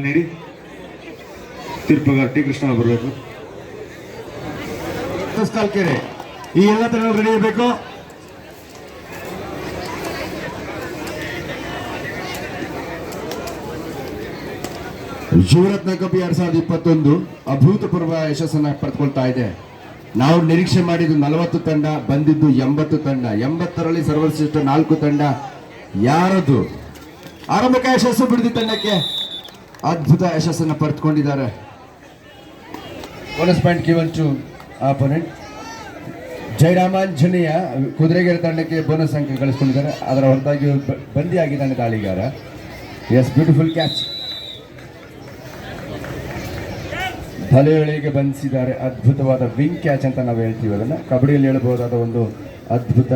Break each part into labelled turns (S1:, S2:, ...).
S1: ನೀಡಿ ತೀರ್ಪಗಾರ ಟಿ ಕೃಷ್ಣ ಬರಬೇಕು. ಕೆರೆ ಈ ಎಲ್ಲ ತರ ರೆಡಿ ಇರಬೇಕು. ಯುವರತ್ನ ಕಪ್ 2021 ಅಭೂತಪೂರ್ವ ಯಶಸ್ಸನ್ನ ಪಡೆದುಕೊಳ್ತಾ ಇದೆ. ನಾವು ನಿರೀಕ್ಷೆ ಮಾಡಿದ್ದು 40 ತಂಡ, ಬಂದಿದ್ದು 80 ತಂಡ. 80ರಲ್ಲಿ ಸರ್ವಶ್ರೇಷ್ಠ 4 ತಂಡ ಯಾರದು? ಆರಂಭಿಕ ಯಶಸ್ಸು ಬಿಡದಿ ತಂಡಕ್ಕೆ ಅದ್ಭುತ ಯಶಸ್ಸನ್ನು ಪಡೆದುಕೊಂಡಿದ್ದಾರೆ. Bonus point given to opponent. Jayaramanjaneya Kuduregere ತಂಡಕ್ಕೆ ಬೋನಸ್ ಅಂಕ ಗಳಿಸಿಕೊಂಡಿದ್ದಾರೆ. ಅದರ ಹೊರತಾಗಿ ಬಂದಿಯಾಗಿದ್ದಾನೆ ದಾಳಿಗಾರ. Yes, beautiful catch. ಬಲೆಗಳಿಗೆ ಬಂಧಿಸಿದ್ದಾರೆ. ಅದ್ಭುತವಾದ ವಿಂಗ್ ಕ್ಯಾಚ್ ಅಂತ ನಾವು ಹೇಳ್ತೀವಿ. ಅದನ್ನು ಕಬಡ್ಡಿಯಲ್ಲಿ ಹೇಳಬಹುದಾದ ಒಂದು ಅದ್ಭುತ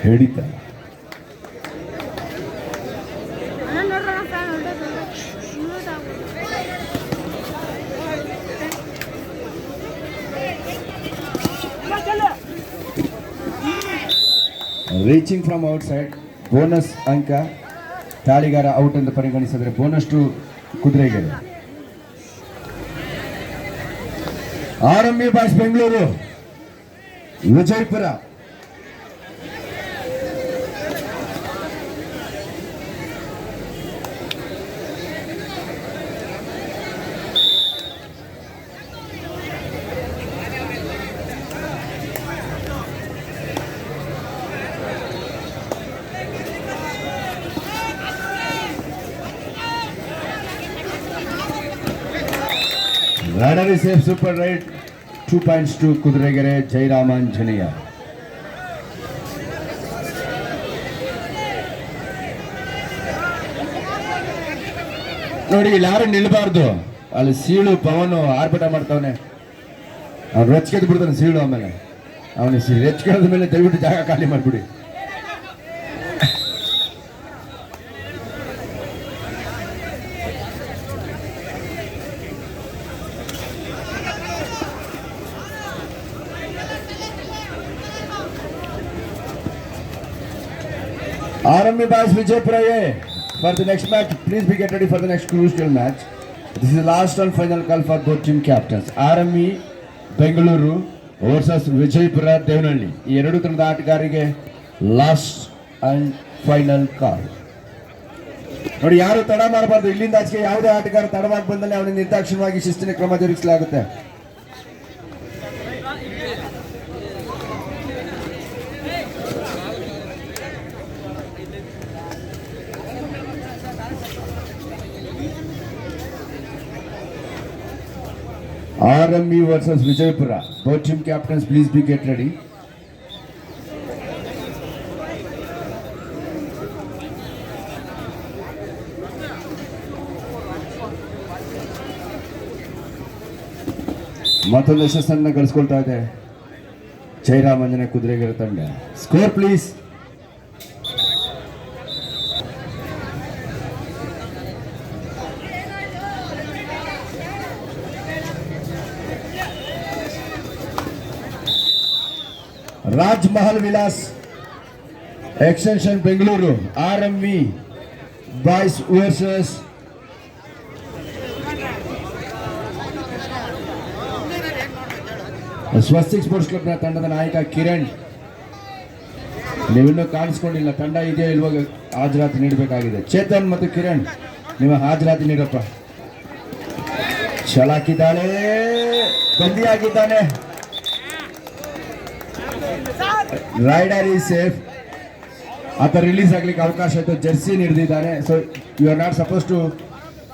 S1: ಹಿಡಿತ. Reaching from outside. Bonus ಅಂಕ. ತಾಳಿಗಾರ ಔಟ್ ಎಂದು ಪರಿಗಣಿಸಿದರೆ bonus to Kuduregere. RMB boys Bengaluru Vijayapura. Radar is safe, super right. 2 points to Kuduregere, Jayaramanjaniya. ನೋಡಿ, ಇಲ್ಲಿ ಯಾರು ನಿಲ್ಬಾರ್ದು. ಅಲ್ಲಿ ಸೀಳು ಪವನು ಆರ್ಭಟ ಮಾಡ್ತಾವನೆ. ಅವ್ನು ರೊಚ್ಕೆದ್ ಬಿಡ್ತಾನೆ ಸೀಳು. ಆಮೇಲೆ ಅವನಿಗೆ ರೆಚ್ಕೆದ ಮೇಲೆ ದಯವಿಟ್ಟು ಜಾಗ ಖಾಲಿ ಮಾಡಿಬಿಡಿ. RMB Boys Vijaypura for the next match. Please be get ready for the next crucial match. This is the last and final call for both team captains. RMB Bengaluru versus Vijaypura Devnalli. ಈ ಎರಡು ತಂಡದ ಆಟಗಾರರಿಗೆ last and final call. ನೋಡಿ, ಯಾರು ತಡ ಮಾಡಬಾರ್ದು. ಇಲ್ಲಿಂದ ಆಚೆಗೆ ಯಾವುದೇ ಆಟಗಾರ ತಡವಾಗಿ ಬಂದಲ್ಲಿ ಅವನಿಗೆ ನಿರ್ದಾಕ್ಷಿಣ್ಯವಾಗಿ ಶಿಸ್ತಿನ ಕ್ರಮ ಜರುಗಿಸಲಾಗುತ್ತೆ. RMB versus Vijaypura. Both team captains, please be get ready. ಮತ್ತೊಂದು ಯಶಸ್ಸನ್ನು ಗಳಿಸ್ಕೊಳ್ತಾ ಇದೆ ಜಯರಾಮಾಂಜನೇಯ ಕುದುರೆಗೆರೆ ತಂಡ. Score please. Raj Mahal Vilas extension Bengaluru. RMB boys versus Swastik sports ಕ್ಲಬ್ನ ತಂಡದ ನಾಯಕ ಕಿರಣ್. ನೀವಿನ್ನೂ ಕಾಣಿಸ್ಕೊಂಡಿಲ್ಲ. ತಂಡ ಇದೆಯೋ ಇಲ್ವಾಗ ಹಾಜರಾತಿ ನೀಡಬೇಕಾಗಿದೆ. ಚೇತನ್ ಮತ್ತು ಕಿರಣ್, ನೀವು ಹಾಜರಾತಿ ನೀಡಪ್ಪ. ಛಲಾಕಿದ್ದಾಳೆ, ಬಂದಿಯಾಗಿದ್ದಾನೆ. Raider is safe. ಆತ ರಿಲೀಸ್ ಆಗ್ಲಿಕ್ಕೆ ಅವಕಾಶ ಆಯಿತು. ಜರ್ಸಿ ಹಿಡಿದಿದ್ದಾನೆ. So you are not suppose to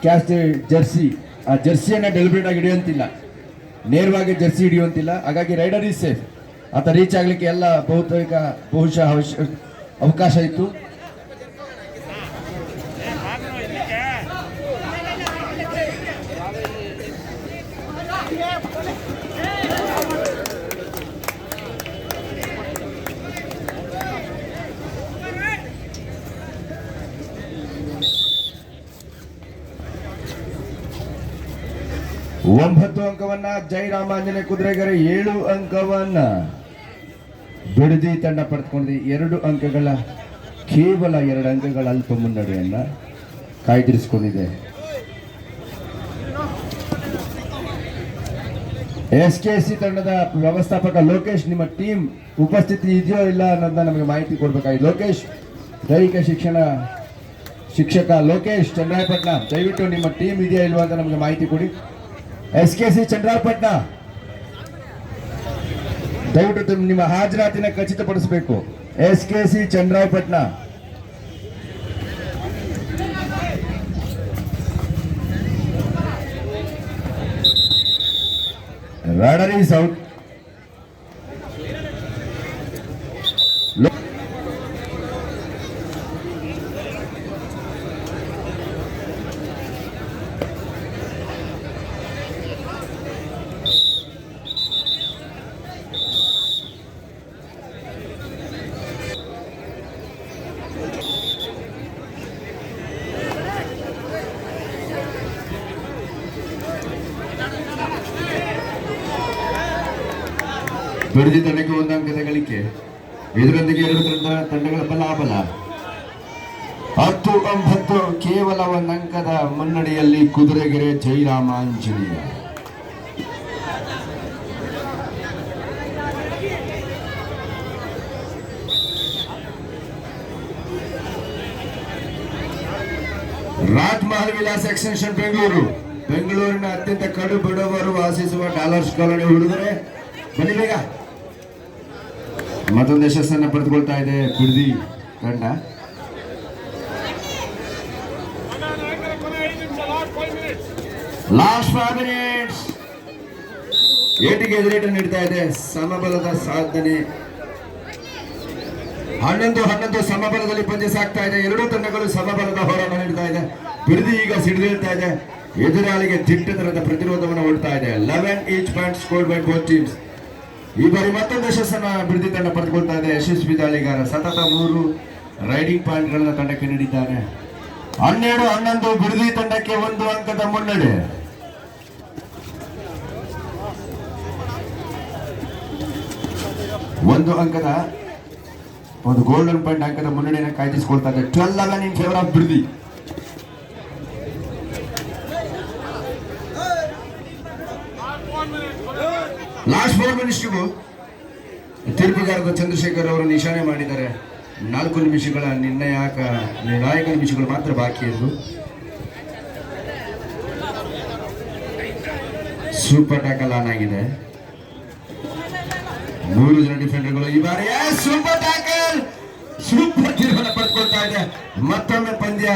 S1: catch the jersey. ಆ ಜರ್ಸಿಯನ್ನು ಡೆಲಿಬ್ರೇಟ್ ಆಗಿ ಹಿಡಿಯುವಂತಿಲ್ಲ, ನೇರವಾಗಿ ಜರ್ಸಿ ಹಿಡಿಯುವಂತಿಲ್ಲ. ಹಾಗಾಗಿ ರೈಡರ್ ಈಸ್ ಸೇಫ್. ಆತ ರೀಚ್ ಆಗಲಿಕ್ಕೆ ಎಲ್ಲ ಬಹುಶಃ ಅವಕಾಶ ಇತ್ತು. ಒಂಬತ್ತು ಅಂಕವನ್ನ ಜಯರಾಮಾಂಜನೇಯ ಕುದುರೆಗೆರೆ, 7 ಅಂಕವನ್ನ ಬಿಡದಿ ತಂಡ ಪಡೆದುಕೊಂಡಿದೆ. 2 ಅಂಕಗಳ ಕೇವಲ 2 ಅಂಕಗಳ ಅಲ್ಪ ಮುನ್ನಡೆಯನ್ನ ಕಾಯ್ದಿರಿಸಿಕೊಂಡಿದೆ. SKC ತಂಡದ ವ್ಯವಸ್ಥಾಪಕ ಲೋಕೇಶ್, ನಿಮ್ಮ ಟೀಮ್ ಉಪಸ್ಥಿತಿ ಇದೆಯೋ ಇಲ್ಲ ಅನ್ನೋದನ್ನ ನಮಗೆ ಮಾಹಿತಿ ಕೊಡಬೇಕಾಗಿದೆ. ಲೋಕೇಶ್, ದೈಹಿಕ ಶಿಕ್ಷಕ ಲೋಕೇಶ್ ಚಂದ್ರಾಯಪಟ್ಟಣ, ದಯವಿಟ್ಟು ನಿಮ್ಮ ಟೀಮ್ ಇದೆಯಾ ಇಲ್ವಾ ಅಂತ ನಮಗೆ ಮಾಹಿತಿ ಕೊಡಿ. SKC ಚಂದ್ರಾಯಪಟ್ಟಣ, ದಯವಿಟ್ಟು ನಿಮ್ಮ ಹಾಜರಾತಿನ ಖಚಿತಪಡಿಸಬೇಕು. SKC Chandrayapatna. Radar is out. Bidadi ತಂಡಕ್ಕೆ 1 ಅಂಕದ ಗಳಿಕೆ. ಇದರೊಂದಿಗೆ 2 ತಂಡಗಳ ಫಲಾಫಲ 10-9, ಕೇವಲ 1 ಅಂಕದ ಮುನ್ನಡೆಯಲ್ಲಿ ಕುದುರೆಗೆರೆ ಜೈರಾಮ ಆಂಜನೇಯ. ರಾಜ್ಮಹಲ್ ವಿಲಾಸ್ ಎಕ್ಸ್ಟೆನ್ಷನ್ ಬೆಂಗಳೂರಿನ ಅತ್ಯಂತ ಕಡು ಬಡವರು ವಾಸಿಸುವ ಡಾಲರ್ಸ್ ಕಾಲೋನಿ ಹುಡುಗರೆ ಬನ್ನಿ ಬೇಗ. ಮತ್ತೊಂದು ಯಶಸ್ಸನ್ನು ಪಡೆದುಕೊಳ್ತಾ ಇದೆ ಬಿಡದಿ ತಂಡ. Last 5 minutes. ಏಟಿಗೆ ಎದುರೇಟು ನೀಡ್ತಾ ಇದೆ. ಸಮಬಲದ ಸಾಧನೆ 11-11 ಸಮಬಲದಲ್ಲಿ ಪಂದ್ಯ ಸಾಗ್ತಾ ಇದೆ. 2 ತಂಡಗಳು ಸಮಬಲದ ಹೋರಾಟ ನೀಡ್ತಾ ಇದೆ. ಬಿಡದಿ ಈಗ ಸಿಡಿದೇಳ್ತಾ ಇದೆ. ಎದುರಾಳಿಗೆ ದಿಟ್ಟತನದ ಪ್ರತಿರೋಧವನ್ನು ಒಡ್ತಾ ಇದೆ. 11 each point scored by both teams. ಈ ಬಾರಿ ಮತ್ತೊಂದು ಯಶಸ್ಸನ್ನು ಬಿಡದಿ ತಂಡ ಪಡೆದುಕೊಳ್ತಾ ಇದೆ. ಯಶಸ್ವಿ ದಾಳಿಗಾರ ಸತತ 3 ರೈಡಿಂಗ್ ಪಾಯಿಂಟ್ಗಳನ್ನು ತಂಡಕ್ಕೆ ನೀಡಿದ್ದಾನೆ. 12-11 ಬಿಡದಿ ತಂಡಕ್ಕೆ 1 ಅಂಕದ ಮುನ್ನಡೆ. ಒಂದು ಗೋಲ್ಡನ್ ಪಾಯಿಂಟ್ ಅಂಕದ ಮುನ್ನಡೆಯನ್ನು ಕಾಯ್ದಿರಿಸಿಕೊಳ್ತಾ ಇದೆ. 12-11 in favour of Bidadi. Last 4 ಮಿನಿಟ್ಸ್ಗೂ ತೀರ್ಪುಗಾರರ ಚಂದ್ರಶೇಖರ್ ಅವರು ನಿಶಾನೆ ಮಾಡಿದ್ದಾರೆ. 4 ನಿಮಿಷಗಳ ನಿರ್ಣಾಯಕ ನಿಮಿಷಗಳು ಮಾತ್ರ ಬಾಕಿ ಇದ್ದು ಸೂಪರ್ ಟ್ಯಾಕಲ್ ಆನ್ ಆಗಿದೆ. 3 ಜನ ಡಿಫೆಂಡರ್ಗಳು ಈ ಬಾರಿ ಸೂಪರ್ ಟ್ಯಾಕಲ್, ಸೂಪರ್ ತೀರ್ಪನ್ನು ಪಡೆದುಕೊಳ್ತಾ ಇದೆ. ಮತ್ತೊಮ್ಮೆ ಪಂದ್ಯ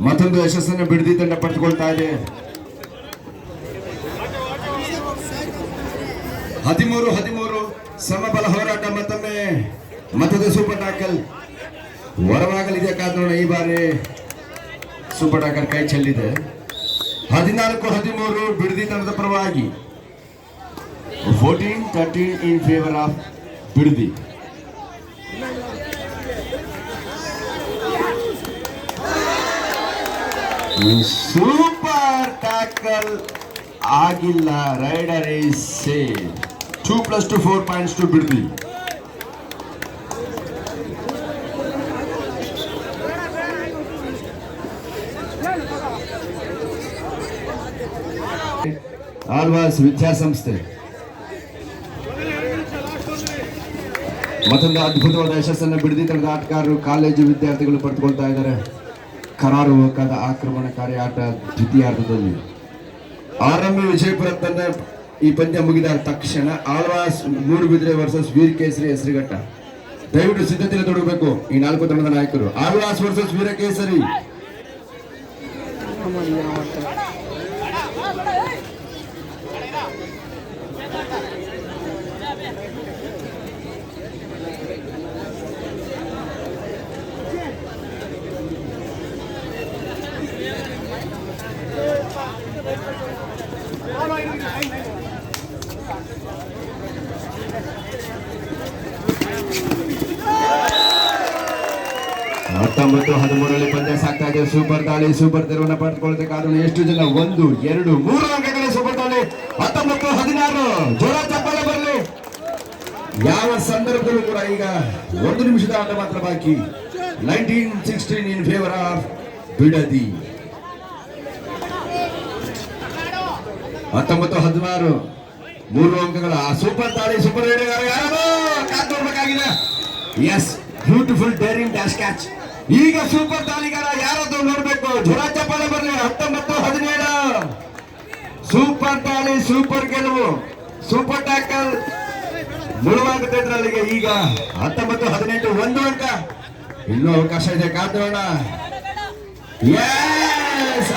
S1: ಮತ್ತೊಂದು ಯಶಸ್ಸನ್ನು ಬಿಡದಿ ತಂಡ ಪಡೆದುಕೊಳ್ತಾ ಇದೆ. 13-13 ಸಮಬಲ ಹೋರಾಟ. ಮತ್ತೊಂದು ಸೂಪರ್ ಟ್ಯಾಕಲ್ ಹೊರವಾಗಲಿದೆ. ಕಾದ್ ನೋಡೋಣ. ಈ ಬಾರಿ ಸೂಪರ್ ಟ್ಯಾಕಲ್ ಕೈ ಚೆಲ್ಲಿದೆ. 14-13 ಬಿಡದಿ ತಂಡದ ಪರವಾಗಿ. 14-13 in favour of Bidadi. Super tackle ಆಗಿಲ್ಲ. Raider is save. 2+2 4 points to Bidadi. Alva's ವಿದ್ಯಾಸಂಸ್ಥೆ ಮತ್ತೊಂದು ಅದ್ಭುತವಾದ ಯಶಸ್ಸನ್ನು ಬಿಡದಿ ತಂಡದ ಆಟಗಾರರು, ಕಾಲೇಜು ವಿದ್ಯಾರ್ಥಿಗಳು ಪಡೆದುಕೊಳ್ತಾ ಇದ್ದಾರೆ. ಕರಾರುವಕ್ಕಾದ ಆಕ್ರಮಣಕಾರಿ ಆಟ ದ್ವಿತೀಯಾರ್ಧದಲ್ಲಿ. ಆರಂಭ ವಿಜಯಪುರ ತಂಡ ಈ ಪಂದ್ಯ ಮುಗಿದ ತಕ್ಷಣ ಆಳ್ವಾಸ್ ಮೂಡುಬಿದ್ರೆ ವರ್ಸಸ್ ವೀರಕೇಸರಿ ಹೆಸರುಘಟ್ಟ. ದಯವಿಟ್ಟು ಸಿದ್ಧತೆಯನ್ನು ತೊಡಗಬೇಕು ಈ 4 ತಂಡದ ನಾಯಕರು. ಆಳ್ವಾಸ್ ವರ್ಸಸ್ ವೀರಕೇಸರಿ. 19-13 ಪಂದ್ಯ ಸಾಕ್ತಾ ಇದೆ. ಸೂಪರ್ ದಾಳಿ, ಸೂಪರ್ ತೆರವನ್ನು ಪಡೆದುಕೊಳ್ಳುತ್ತೆ ಕಾರಣ ಎಷ್ಟು ಜನ? 1, 2, 3 ಅಂಕಗಳ ಸೂಪರ್ ದಾಳಿ. 19-16 ಜೋರ ಚಪ್ಪಾಳೆ ಬರಲಿ. ಯಾವ ಸಂದರ್ಭದಲ್ಲೂ ಕೂಡ ಈಗ 1 ನಿಮಿಷದ ಆಟ ಮಾತ್ರ ಬಾಕಿ. 19-16 ಇನ್ ಫೇವರ್ ಆಫ್ ಬಿಡದಿ. 19-16 3 ಅಂಕಗಳ ಸೂಪರ್ ದಾಳಿ. ಸೂಪರ್ ಯಾರು ಕಾದ್ಕೊಳ್ಬೇಕಾಗಿದೆ. Yes, beautiful daring dash catch. ಈಗ ಸೂಪರ್ ದಾಳಿಗಾರ ಯಾರದು ನೋಡ್ಬೇಕು. ಜೋರ ಚಪ್ಪಾಳೆ ಬರಲಿ. 19-17 ಸೂಪರ್ ದಾಳಿ, ಸೂಪರ್ ಗೆಲುವು, ಸೂಪರ್ ಟ್ಯಾಕಲ್ ಮುಳುವಾಗುತ್ತೆ ಇದ್ರಲ್ಲಿಗೆ. ಈಗ 19-18 1 ಅಂಕ. ಇನ್ನೂ ಅವಕಾಶ ಇದೆ, ಕಾದೋಣ. Yes,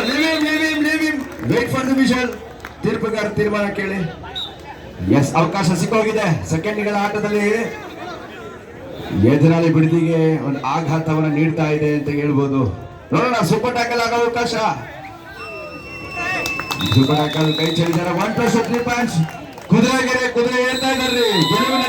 S1: 19-19 wait for the whistle. ತೀರ್ಪುಗಾರ ತೀರ್ಮಾನ ಕೇಳಿ. ಎಸ್, ಅವಕಾಶ ಸಿಕ್ಕೋಗಿದೆ. ಸೆಕೆಂಡ್ಗಳ ಆಟದಲ್ಲಿ ಎದುರಾಳಿ ಬಿಡದಿಗೆ ಒಂದು ಆಘಾತವನ್ನ ನೀಡ್ತಾ ಇದೆ ಅಂತ ಹೇಳ್ಬೋದು. ನೋಡೋಣ, ಸೂಪರ್ ಟ್ಯಾಕಲ್ ಆಗೋ ಅವಕಾಶ. ಸೂಪರ್ ಟ್ಯಾಕಲ್ ಕೈ ಚೆಲ್ಲಿದ್ದಾರೆ. 1+3 ಪಾಯಿಂಟ್ಸ್. ಕುದುರೆ ಏರ್ತಾ ಇದ್ದಾರೆ.